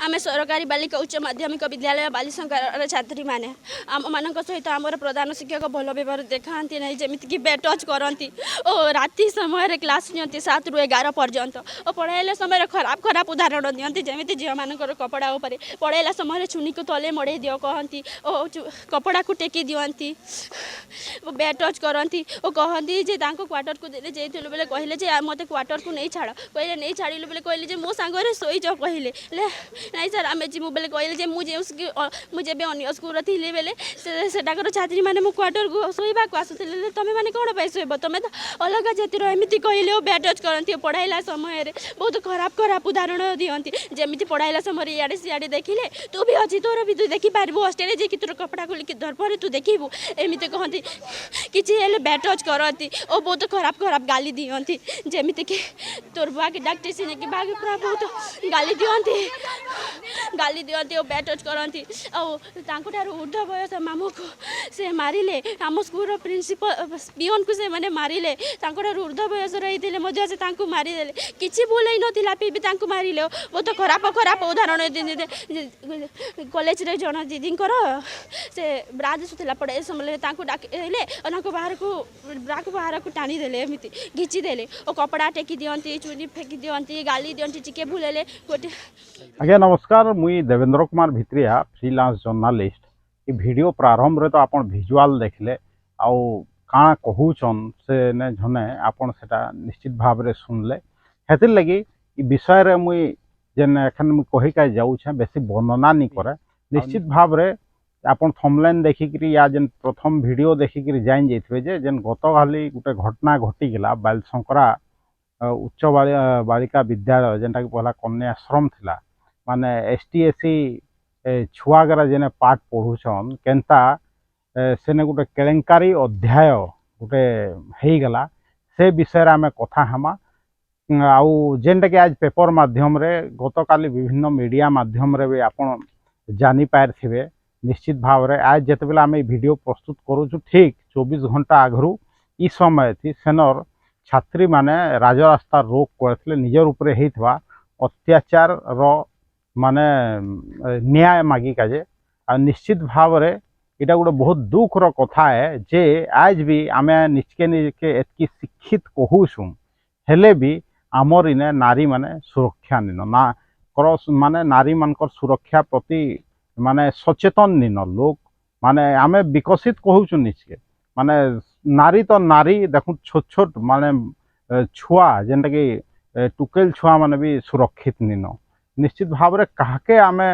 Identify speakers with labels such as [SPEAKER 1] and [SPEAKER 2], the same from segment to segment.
[SPEAKER 1] आम सरकारी बालिका उच्च माध्यमिक विद्यालय बालीशंकर छात्री मैंने आम मान सहित आम प्रधान शिक्षक भल व्यवहार देखा ना जमीक बेड टच करती और राति समय क्लास नि 7 ରୁ 11 पर्यंत और पढ़ाइला समय खराब खराब उदाहरण दिखती जमी झील मान कपड़ा उपर पढ़ाइला समय चुनी को तले मड़े दियो कहती और कपड़ा को टेकी दिखती बेड टच करती और कहती क्वार्टर को देले जाइलु बेले कहले मत क्वार्टर को नहीं छाड़ कहले नहीं छाड़िलु बेले कहले मो सांगे शोच कहले नहीं सर आम जीमु बेले कहले मुझे अन्य स्कूल थी बेले सेटाकर छात्री मैंने मो क्वार्टर को शोवा आसुले तुम मैंने कौन पाई शोब तुम तो अलग जातिर एमती कहले और बेड टच करती पढ़ाइला समय बहुत खराब खराब उदाहरण दिखती जमी पढ़ाइला समय इे सियाड़े देखिले तू भी अच्छी तोर भी तू देखिपारू हस्टेल जी तोर कपड़ा खोलिक धर पर तू देखू एमती कहती कि बेड टच करती और बहुत खराब खराब गाली दिखती जमीती कि तोर बुआ के डाक्टर से कि बाग पूरा बहुत गाली दिखती और बेड टच करती और ऊर्ध बयस मामू को से मारे आम स्कूल प्रिंसिपल पिओन को से मैंने मारे ऊर्ध बयस रही मारिदे किसी भूल ही नाला फिर भी मारे बहुत खराब खराब उदाहरण कॉलेज रे जन दीदी से ब्रा दिशुला पढ़ाई समय डाकले बाहर को टाणी देले एमती घिची देले और कपड़ा टेकी दिखती चुनी फेंकी दिखती गाली दिखती चिके भूलेले गोटे।
[SPEAKER 2] आज्ञा नमस्कार मुई देवेंद्र कुमार भित्रिया फ्रीलांस जर्नालिस्ट। ये वीडियो प्रारंभ रे तो आपन विजुअल देखले आउ काଣା कहूचन से ने जने आपन सेटा निश्चित भाव रे सुनले हेतिर लगी ई विषय रे मुई जेन एखन मुई कहि का जाऊ छे बेसी वर्णना नहीं करे निश्चित भाव रे आपन थंबनेल देखिकरी या जेन प्रथम वीडियो देखिकरी जाइन जैथबे जे जेन गतकाली गुटे घटना घटी गेला बालशंकरा उच्च बालिका विद्यालय जेनटा कि पहला कन्या आश्रम थिला माने एसटीएससी छुआगरा जेने पाठ पढ़ुछन केनता सेने गुटे केलेंकारी अध्याय गुटे हेई गला से विषय रे आमे कथा हमा आउ जेनटा कि आज पेपर माध्यम रे गतकाली विभिन्न मीडिया माध्यम रे भी आपन जानी पारथिबे निश्चित भाव रे आज जेते बेला आमे वीडियो प्रस्तुत करूछु ठीक 24 घंटा आगरू ई समय थी सेनर छात्री माने राजरास्ता रोक करथिले निजर ऊपर हेइथवा अत्याचार रो माने न्याय मागी काजे आ निश्चित भाव रे इटा गोटे बहुत दुखर कथा है जे आज भी आमे निजके निजके एतकी शिक्षित कहूछुं हेले भी आमर इने नारी माने सुरक्षा निन ना क्रॉस माने नारी मानकर सुरक्षा प्रति माने सचेतन निन लोक माने आमे विकसित कहूछुं निजके माने नारी तो नारी देखु छोट छोट माने छुआ जेनटा कि टुकेल छुआ माने भी सुरक्षित निन निश्चित भाव रे काहके आमे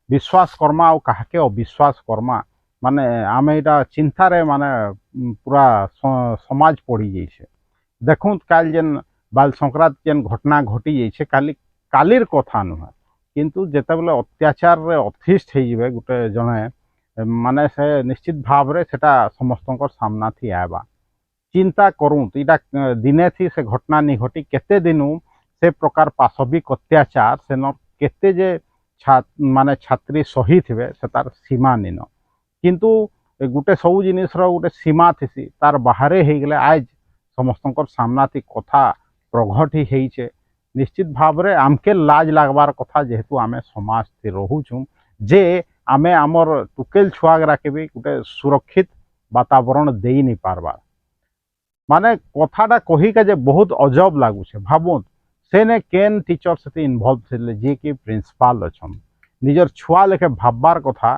[SPEAKER 2] विश्वास करमा और काहके अविश्वास करमा माने आमे इटा चिंता रे माने पूरा समाज पड़ी जाइछे देखु काल जेन बाल संक्रांत जेन घटना घटी जाइछे कालीर कथा नुह किंतु जेते बेले अत्याचार रे अतिष्ठ हे जिवे गुटे जने माने से निश्चित भाव रे सेटा समस्तनकर सामना थी आबा चिंता करूँ इटा दिने थी से घटना नहीं घटी केते दिनु से प्रकार पाशविक अत्याचार से न केते जे माने छात्री सही थे से तार सीमा निन किंतु गुटे सब जिनिस गोटे सीमा थी तार बाहर हो गले आज समस्तनकर सामना थी कथा प्रघट ही निश्चित भाव रे आमके लाज लागबार कथा जेहेतु आमे समाज थी रहूछुं जे आमे आमर टुकेल छुआगरा के भी गोटे सुरक्षित वातावरण दे नहीं पारबार माने कथाटा कहिका जे बहुत अजब लागुछे भाबुत सेने केन टीचर से इनवॉल्व थिले जे कि प्रिंसिपल अछन निजर छुआ लेखे भाबबार कथा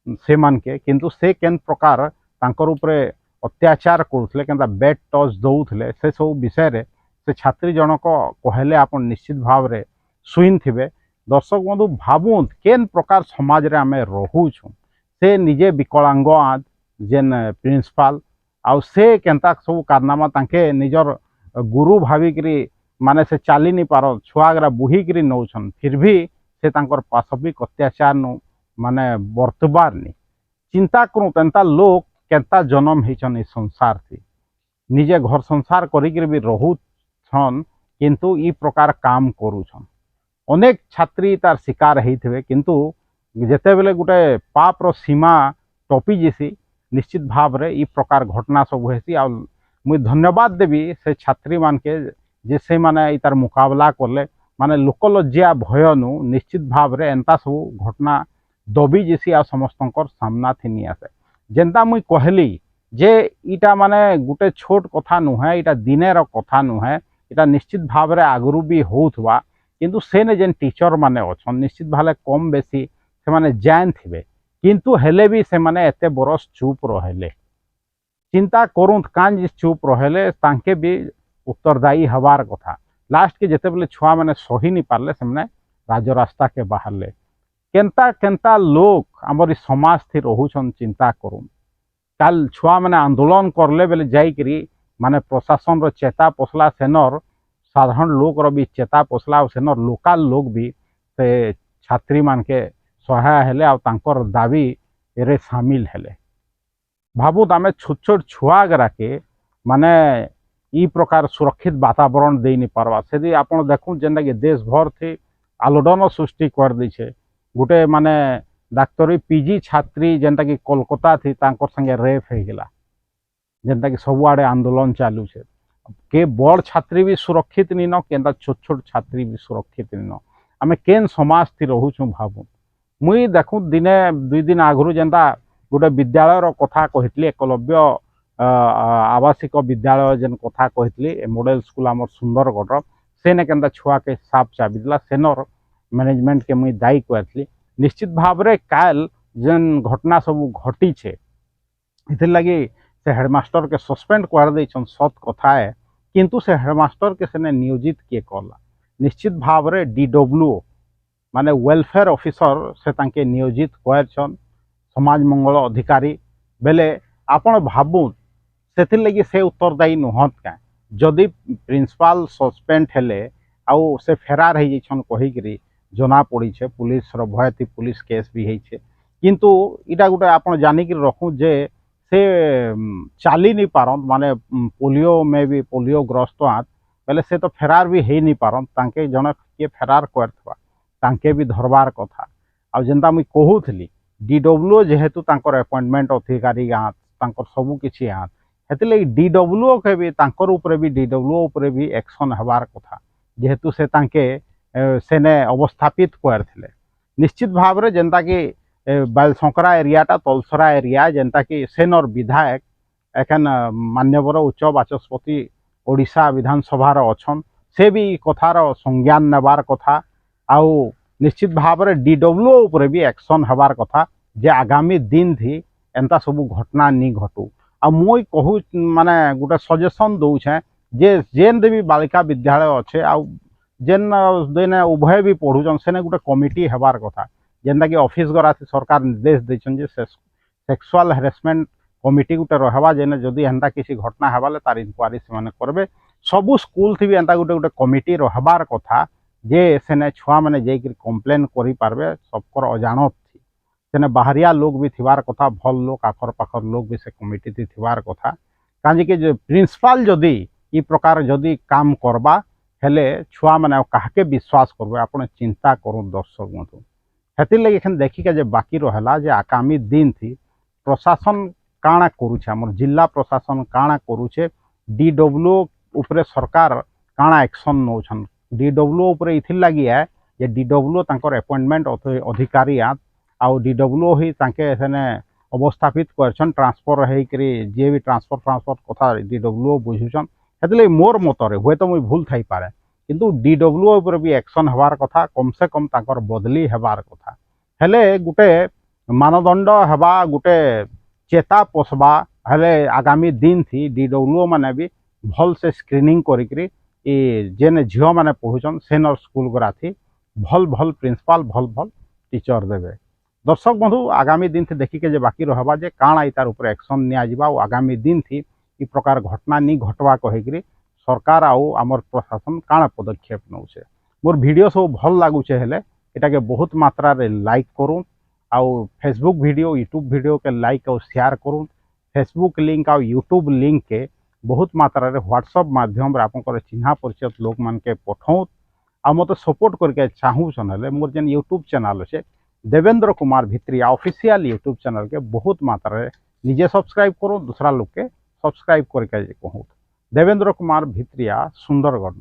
[SPEAKER 2] से मान के किंतु से केन प्रकार तांकर ऊपर अत्याचार करुथले केनता बेड टच दउथले से सब विषय रे से छात्री जनक कहले आपन निश्चित भाव रे सुइन थिबे दर्शक बंधु भाबुत केन प्रकार समाज रे आमे रहूछु से निजे विकलांग आज जेन प्रिंसिपल आउ से केनता सब कारनामा तांके निजर गुरु भाविकरी माने से चाली नहीं पार छुआगरा बुहीकरी नौछन फिर भी से तांकर पाशविक अत्याचार नु माने बर्तबार नहीं चिंता करूँ तेंता लोग केंता जन्म होचन इस संसार थी निजे घर संसार करिक भी रहूछन किंतु ई प्रकार काम करूछन अनेक छात्री तार शिकार होते किंतु जेते बेले गोटे पाप रो सीमा टपी जेसी निश्चित भाव रे ई प्रकार घटना सब हेसी आ मुई धन्यवाद देवी से छात्री मान के जे से माने तार मुकाबला करले माने लोकलज्जा भय नु निश्चित भाव रे एंता सब घटना दबी जेसी आ समस्तंकर सामना थी नहीं आसे जेनता मुई कहली जे इटा माने गुटे छोट कथा नुहे इटा दिने रो कथा नुहे इटा निश्चित भाव रे आगरू भी होउथवा किंतु सेने जेन टीचर माने अछन निश्चित भाले कम बेसी से माने जान थिबे किंतु हेले भी से माने एते बरस चुप रहेले चिंता करूँ कान चुप रहेले तांके भी उत्तरदायी हबार कथा लास्ट के जेते बेले छुआ मैंने सही नहीं पारले से मैंने राजरास्ता के बाहरले केंता केंता लोग आमर समाज थी रोचन चिंता करूँ काल छुआ मैंने आंदोलन करले बेले जाइकरी माने प्रशासन रो चेता पोसला सेनर साधारण लोग रो भी चेता पोसला सेनर लोकल लोग भी से छात्री मान के सहाय हेले आ तांकर दाबी रे शामिल हेले भावुत आम छोट छोट छुआ गरा के माने ई प्रकार सुरक्षित वातावरण दे नहीं पार्बा से आप देखूँ जेनटा कि देश भर थी आलोड़न सृष्टि कर दीछे गोटे माने डाक्तरी पीजी छात्री जेनटा कि कोलकाता थी तांकर संगे रेप हो गला जेनटा कि सबुआड़े आंदोलन चालू छे के बड़ छात्री भी सुरक्षित नहीं न केनता छोट छोट छात्री भी सुरक्षित नहीं न आम केन समाज थी रोचु भावु मुई देखूँ दिने 2 दिन आगु जेनता गोटे विद्यालय कथा कही एकलव्य आवासिक विद्यालय जेन कथा कही मॉडल स्कूल आम सुंदरगढ़ सेने केनता छुआ के साप चाबिला सेनर मैनेजमेंट के मुई दायी करी निश्चित भाव रे काल जेन घटना सब घटी छे इथिर लगी से हेडमास्टर के सस्पेंड कर देछन सत कथा है किंतु से हेडमास्टर के सेने नियोजित किए कला निश्चित भाव रे DW माने वेलफेयर ऑफिसर से तांके नियोजित करछन समाज मंगल अधिकारी बेले आपण भाबु सेथिर लगी से उत्तरदायी नुहत का जदि प्रिंसिपाल सस्पेंड हेले आउ से फेरार हो जाइछन कहिकरी जना पड़ी छे पुलिस रो भय थी पुलिस केस भी होइछे किंतु इटा गोटे आपण जानिक रखूँ जे से चाली नहीं पारन माने पोलियो में भी पोलियो ग्रस्त आत बेले से तो फेरार भी हो नहीं पारन तांके जन किए फेरार करथवा तांके भी धरबार कथा आ जेनता मुई कहूथली DW जेहेतु तांकर अपॉइंटमेंट अधिकारी आत तांकर सबु किछि आत हेतिले DW के भी तांकर ऊपर भी DW ऊपर भी एक्शन हबार कथा जेहेतु से तांके सेने अवस्थापित करथिले निश्चित भाव रे जेनता कि बालसंकरा एरियाटा तलसरा एरिया जेनता कि सेनर विधायक एखन मान्यवर उच्च बाचस्पति ओडिशा विधानसभा अच्छन से भी कथार संज्ञान नेबार कथा आउ निश्चित भाव रे DW ऊपर भी एक्शन हबार कथा जे आगामी दिन थी एंता सबू घटना नहीं घटू आ मुई कहू माने गोटे सजेसन दौछे जे जेन भी बालिका विद्यालय अच्छे आ जेन देने उभय भी पढ़ुचन सेने गोटे कमिटी हेबार कथा जेनता कि ऑफिस गरा सरकार निर्देश देछन जे सेक्सुअल हेरासमेंट कमिटी गोटे रहबा जेने जदि एंता किसी घटना हेबाले तार इंक्वारी से माने करबे सबू स्कूल थी भी एंता गोटे गोटे कमिटी रहबार कथा जे सेने छुआ मैंने जाकर कम्प्लेन करि पारबे सबकर अजाणत थी सेने बाहरिया लोग भी थिबार कथा भल लोग आखर पाखर लोग भी से कमिटी थी थिबार कथा काजी के जो प्रिंसिपाल जदि ई प्रकार जदि काम करबा हेले छुआ मैंने काहके विश्वास करबे आपण चिंता करूँ दर्शक बंधु हेतिर लगे एखन देखिके जे बाकी रहला जे आगामी दिन थी प्रशासन काଣା करूछे हमर जिला प्रशासन काଣା करूछे DW ऊपर सरकार काଣା एक्शन नौछन DW ऊपर इथिर लगी है जे DW तांकर अपॉइंटमेंट अधिकारी आउ DW ही तांके सेने अवस्थापित करछन ट्रांसफर होइकरी जे भी ट्रांसफर कथा DW बुझुछन हेतले मोर मतरे हुए तो मुई भूल थाई पारे किंतु DW ऊपर भी एक्शन हबार कथा कम से कम तांकर बदली हबार कथा हेले गुटे मानदंड हबा गुटे चेता पोसबा हेले आगामी दिन थी DW माने भी भल से स्क्रीनिंग करिकरी जेने झील मैंने पढ़ुचन सेनर स्कूल गुरा थी भल भल प्रिंसिपाल भल भल टीचर देवे दर्शक बंधु आगामी दिन थी देखिके जे बाकी रहबा जे काଣା तार ऊपर एक्शन निया आगामी दिन थी ई प्रकार घटना नहीं घटवा कहिकरी सरकार आउ आमर प्रशासन काଣା पदक्षेप नौछे मोर वीडियो सब भल लागुचे हेले एटा के बहुत मात्रा रे लाइक करूँ आउ फेसबुक वीडियो यूट्यूब वीडियो के लाइक और शेयर करूँ फेसबुक लिंक आउ यूट्यूब लिंक के बहुत मात्रा रे व्हाट्सएप माध्यम रे आपन चिन्हा परिचित लोक मान के पठाऊँ आ मत सपोर्ट करके चाहूँ हेले मोर जेन यूट्यूब चैनल अच्छे Devendra Kumar Bhitriya official YouTube channel के बहुत मात्रा रे निजे सब्सक्राइब करूँ दूसरा लोग के सब्सक्राइब करके कहूँ देवेंद्र कुमार भित्रिया सुंदरगढ़।